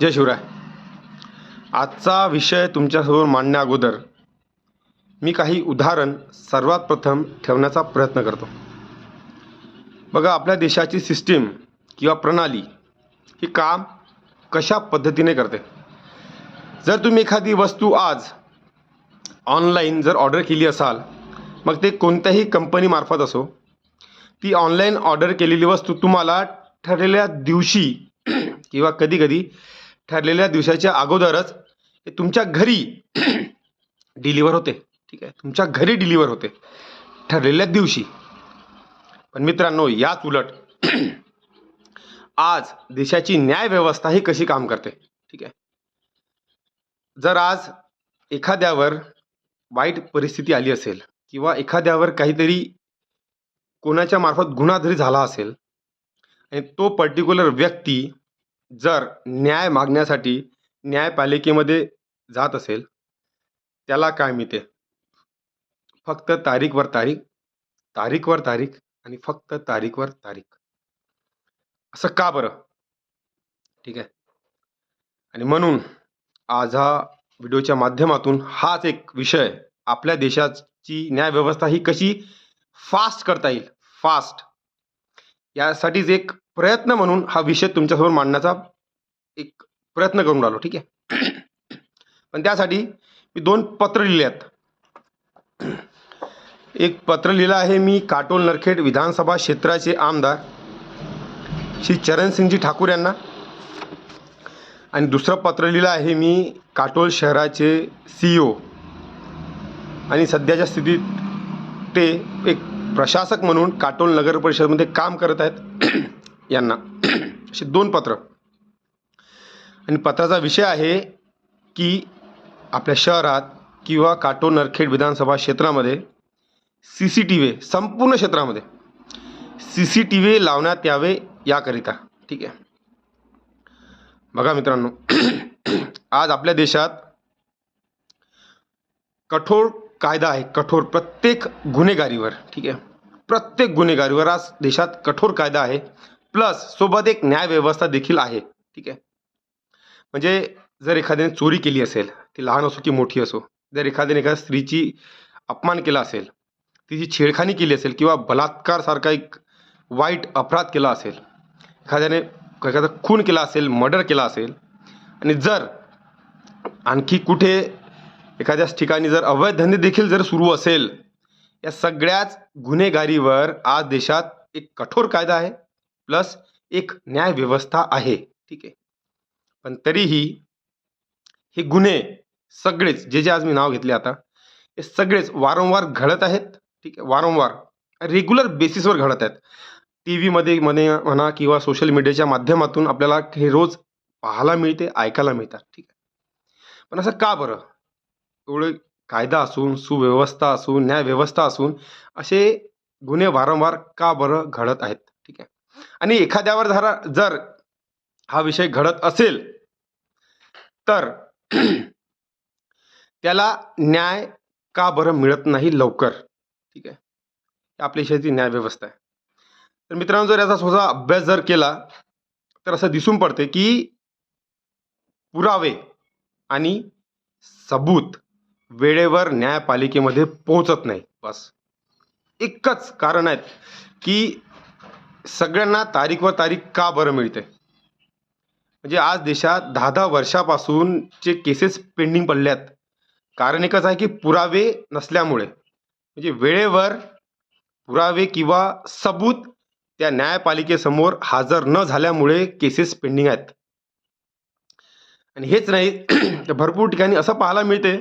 जय शिवराय. आजचा विषय तुमच्यासमोर मांडण्या अगोदर मी काही उदाहरण सर्वात प्रथम ठेवण्याचा प्रयत्न करतो. बघा, आपल्या देशाची सिस्टीम किंवा प्रणाली ही काम कशा पद्धतीने करते. जर तुम्ही एखादी वस्तू आज ऑनलाईन जर ऑर्डर केली असाल, मग ते कोणत्याही कंपनीमार्फत असो, ती ऑनलाईन ऑर्डर केलेली वस्तू तुम्हाला ठरलेल्या दिवशी किंवा कधीकधी ठरलेल्या दिवसाच्या अगोदरच ते तुमच्या घरी डिलिव्हर होते. ठीक आहे, तुमच्या घरी डिलिव्हर होते ठरलेल्या दिवशी. पण मित्रांनो, याच उलट आज देशाची न्याय व्यवस्था ही कशी काम करते. ठीक आहे, जर आज एखाद्यावर वाईट परिस्थिती आली असेल किंवा एखाद्यावर काहीतरी कोणाच्या मार्फत गुन्हा जरी झाला असेल आणि तो पर्टिक्युलर व्यक्ती जर न्याय मागण्यासाठी न्यायपालिकेमध्ये जात असेल, त्याला काय मिळते? फक्त तारीखवर तारीख, तारीखवर तारीख आणि फक्त तारीखवर तारीख. असं का बरं? ठीक आहे, आणि म्हणून आज हा व्हिडिओच्या माध्यमातून हाच एक विषय, आपल्या देशाची न्याय व्यवस्था ही कशी फास्ट करता येईल, फास्ट, यासाठीच एक प्रयत्न म्हणून हा विषय तुमच्यासमोर मांडण्याचा एक प्रयत्न करून राहिलो. ठीक आहे, पण त्यासाठी मी 2 पत्र लिहिले आहेत. एक पत्र लिहिलं आहे मी काटोल नरखेड विधानसभा क्षेत्राचे आमदार श्री चरणसिंगजी ठाकूर यांना, आणि दुसरं पत्र लिहिलं आहे मी काटोल शहराचे CEO आणि सध्याच्या स्थितीत ते एक प्रशासक म्हणून काटोल नगर परिषदमध्ये काम करत आहेत यांना. असे 2 पत्र. आणि पत्राचा विषय आहे की आपल्या शहरात किंवा काटोल नरखेड विधानसभा क्षेत्रामध्ये CCTV, संपूर्ण क्षेत्रामध्ये CCTV लावण्यात यावे याकरिता. ठीक आहे, बघा मित्रांनो, आज आपल्या देशात कठोर कायदा आहे, कठोर, प्रत्येक गुन्हेगारीवर. ठीक आहे, प्रत्येक गुन्हेगारीवर आज देशात कठोर कायदा आहे, प्लस सोबत एक न्याय व्यवस्था देखील आहे. ठीक आहे, म्हणजे जर एखाद्याने चोरी केली असेल, ती लहान असो की मोठी असो, जर एखाद्याने एखाद्या स्त्रीची अपमान केला असेल, तिची छेडखानी केली असेल किंवा बलात्कार सारखा एक वाईट अपराध केला असेल, एखाद्याने एखादा खून केला असेल, मर्डर केला असेल, आणि जर आणखी कुठे एखाद्या ठिकाणी जर अवैध धंदे देखील जर सुरू असेल, या सगळ्याच गुन्हेगारीवर आज देशात एक कठोर कायदा आहे, प्लस एक न्याय व्यवस्था आहे. ठीक आहे, पण तरीही हे गुन्हे सगळेच जे आज मी नाव घेतले आता, हे सगळेच वारंवार घडत आहेत. ठीक आहे, वारंवार रेग्युलर बेसिसवर घडत आहेत. TV मध्ये म्हणा किंवा सोशल मीडियाच्या माध्यमातून आपल्याला हे रोज पाहायला मिळते, ऐकायला मिळतात. ठीक आहे, पण असं का बरं? एवढे कायदा असून, सुव्यवस्था असून, न्याय व्यवस्था असून असे गुन्हे वारंवार का बरं घडत आहेत? ठीक आहे, आणि एखाद्यावर जर हा विषय घडत असेल तर त्याला न्याय का बरं मिळत नाही लवकर? ठीक आहे, आपल्या देशाची न्याय व्यवस्था आहे. तर मित्रांनो, जर याचा थोडासा अभ्यास जर केला तर असं दिसून पडते की पुरावे आणि सबूत वेळेवर न्यायपालिकेमध्ये पोहोचत नाही. बस एकच कारण आहे की सगळ्यांना तारीखवर तारीख का बरं मिळते. म्हणजे आज देशात 10-10 वर्षापासूनचे केसेस पेंडिंग पडल्यात. कारण एकच आहे की पुरावे नसल्यामुळे, म्हणजे वेळेवर पुरावे किंवा सबूत त्या न्यायपालिकेसमोर हजर न झाल्यामुळे केसेस पेंडिंग आहेत. आणि हेच नाही तर भरपूर ठिकाणी असं पाहायला मिळते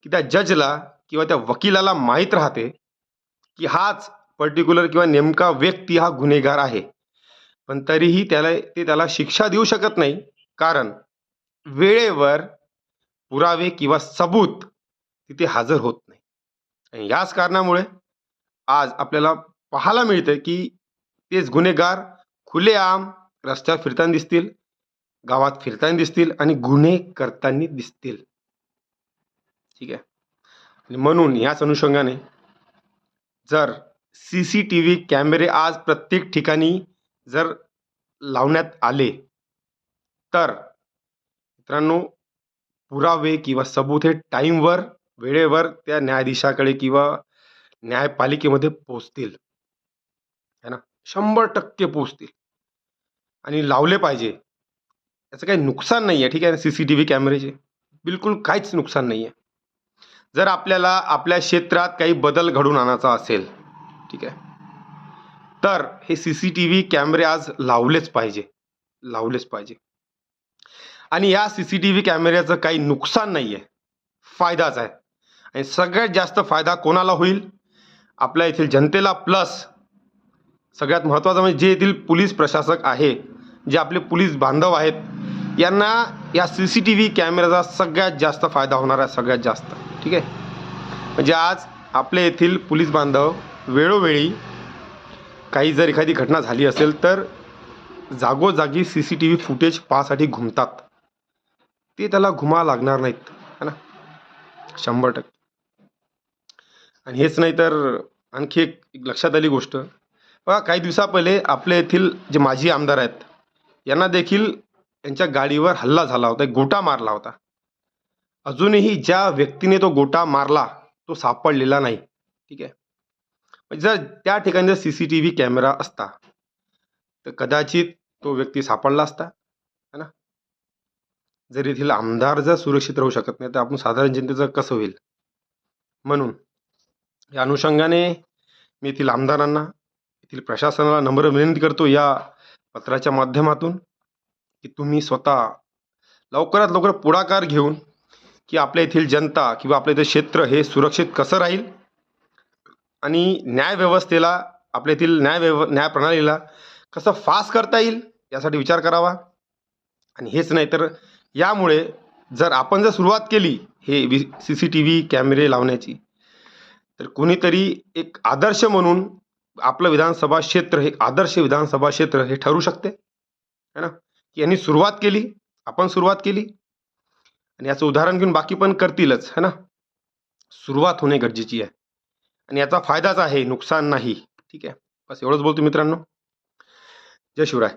की त्या जजला किंवा त्या वकिलाला माहीत राहते की हाच पर्टिक्युलर किंवा नेमका व्यक्ती हा गुन्हेगार आहे, पण तरीही त्याला शिक्षा देऊ शकत नाही, कारण वेळेवर पुरावे किंवा सबूत तिथे हजर होत नाही. आणि याच कारणामुळे आज आपल्याला पाहायला मिळतं की तेच गुन्हेगार खुलेआम रस्त्यावर फिरताना दिसतील, गावात फिरताना दिसतील आणि गुन्हे करताना दिसतील. ठीक आहे, आणि म्हणून याच अनुषंगाने जर CCTV कॅमेरे आज प्रत्येक ठिकाणी जर लावण्यात आले तर मित्रांनो, पुरावे किंवा सबूत हे टाईमवर, वेळेवर त्या न्यायाधीशाकडे किंवा न्यायपालिकेमध्ये पोहोचतील, है ना? 100% पोहोचतील आणि लावले पाहिजे. याचं काही नुकसान नाही आहे, ठीक आहे ना? CCTV कॅमेऱ्याचे बिलकुल काहीच नुकसान नाही आहे. जर आपल्याला आपल्या क्षेत्रात काही बदल घडवून आणायचा असेल, ठीक आहे, तर हे CCTV कॅमेरे आज लावलेच पाहिजे, लावलेच पाहिजे. आणि या CCTV कॅमेऱ्याचं काही नुकसान नाही आहे, फायदाच आहे. आणि सगळ्यात जास्त फायदा कोणाला होईल? आपल्या येथील जनतेला, प्लस सगळ्यात महत्त्वाचं म्हणजे जे येथील पोलीस प्रशासक आहे, जे आपले पोलीस बांधव आहेत, यांना या CCTV कॅमेऱ्याचा सगळ्यात जास्त फायदा होणार आहे, सगळ्यात जास्त, ठीक आहे. म्हणजे आज आपल्या येथील पोलीस बांधव वेळोवेळी काही जर एखादी घटना झाली असेल तर जागोजागी CCTV फुटेज पाहण्यासाठी घुमतात. ते त्याला घुमा लागणार नाहीत, है ना? 100%. आणि हेच नाही तर आणखी एक लक्षात आली गोष्ट, बघा, काही दिवसापहिले आपल्या येथील जे माजी आमदार आहेत, यांना देखील त्यांच्या गाडीवर हल्ला झाला होता, एक गोटा मारला होता. अजूनही ज्या व्यक्तीने तो गोटा मारला तो सापडलेला नाही, ठीक आहे. म्हणजे जर त्या ठिकाणी जर CCTV कॅमेरा असता तर कदाचित तो व्यक्ती सापडला असता, है ना? जर येथील आमदार जर सुरक्षित राहू शकत नाही तर आपण साधारण जनतेचं कसं होईल? म्हणून या अनुषंगाने मी येथील आमदारांना, येथील प्रशासनाला नम्र विनंती करतो या पत्राच्या माध्यमातून, की तुम्ही स्वतः लवकरात लवकर पुढाकार घेऊन की आपल्या येथील जनता किंवा आपल्या इथं क्षेत्र हे सुरक्षित कसं राहील आणि न्यायव्यवस्थेला, आपल्या येथील न्यायप्रणालीला कसं फास्ट करता येईल यासाठी विचार करावा. आणि हेच नाही तर यामुळे जर आपण जर सुरुवात केली हे CCTV कॅमेरे लावण्याची, तर कोणीतरी एक आदर्श म्हणून आपलं विधानसभा क्षेत्र हे आदर्श विधानसभा क्षेत्र हे ठरू शकते, है ना? की यांनी सुरुवात केली, आपण सुरुवात केली आणि याचं उदाहरण घेऊन बाकी पण करतीलच, है ना? सुरुवात होणे गरजेची आहे आणि याचा फायदाच आहे, नुकसान नाही, ठीक आहे. बस एवढंच बोलतो मित्रांनो. जय शिवराय.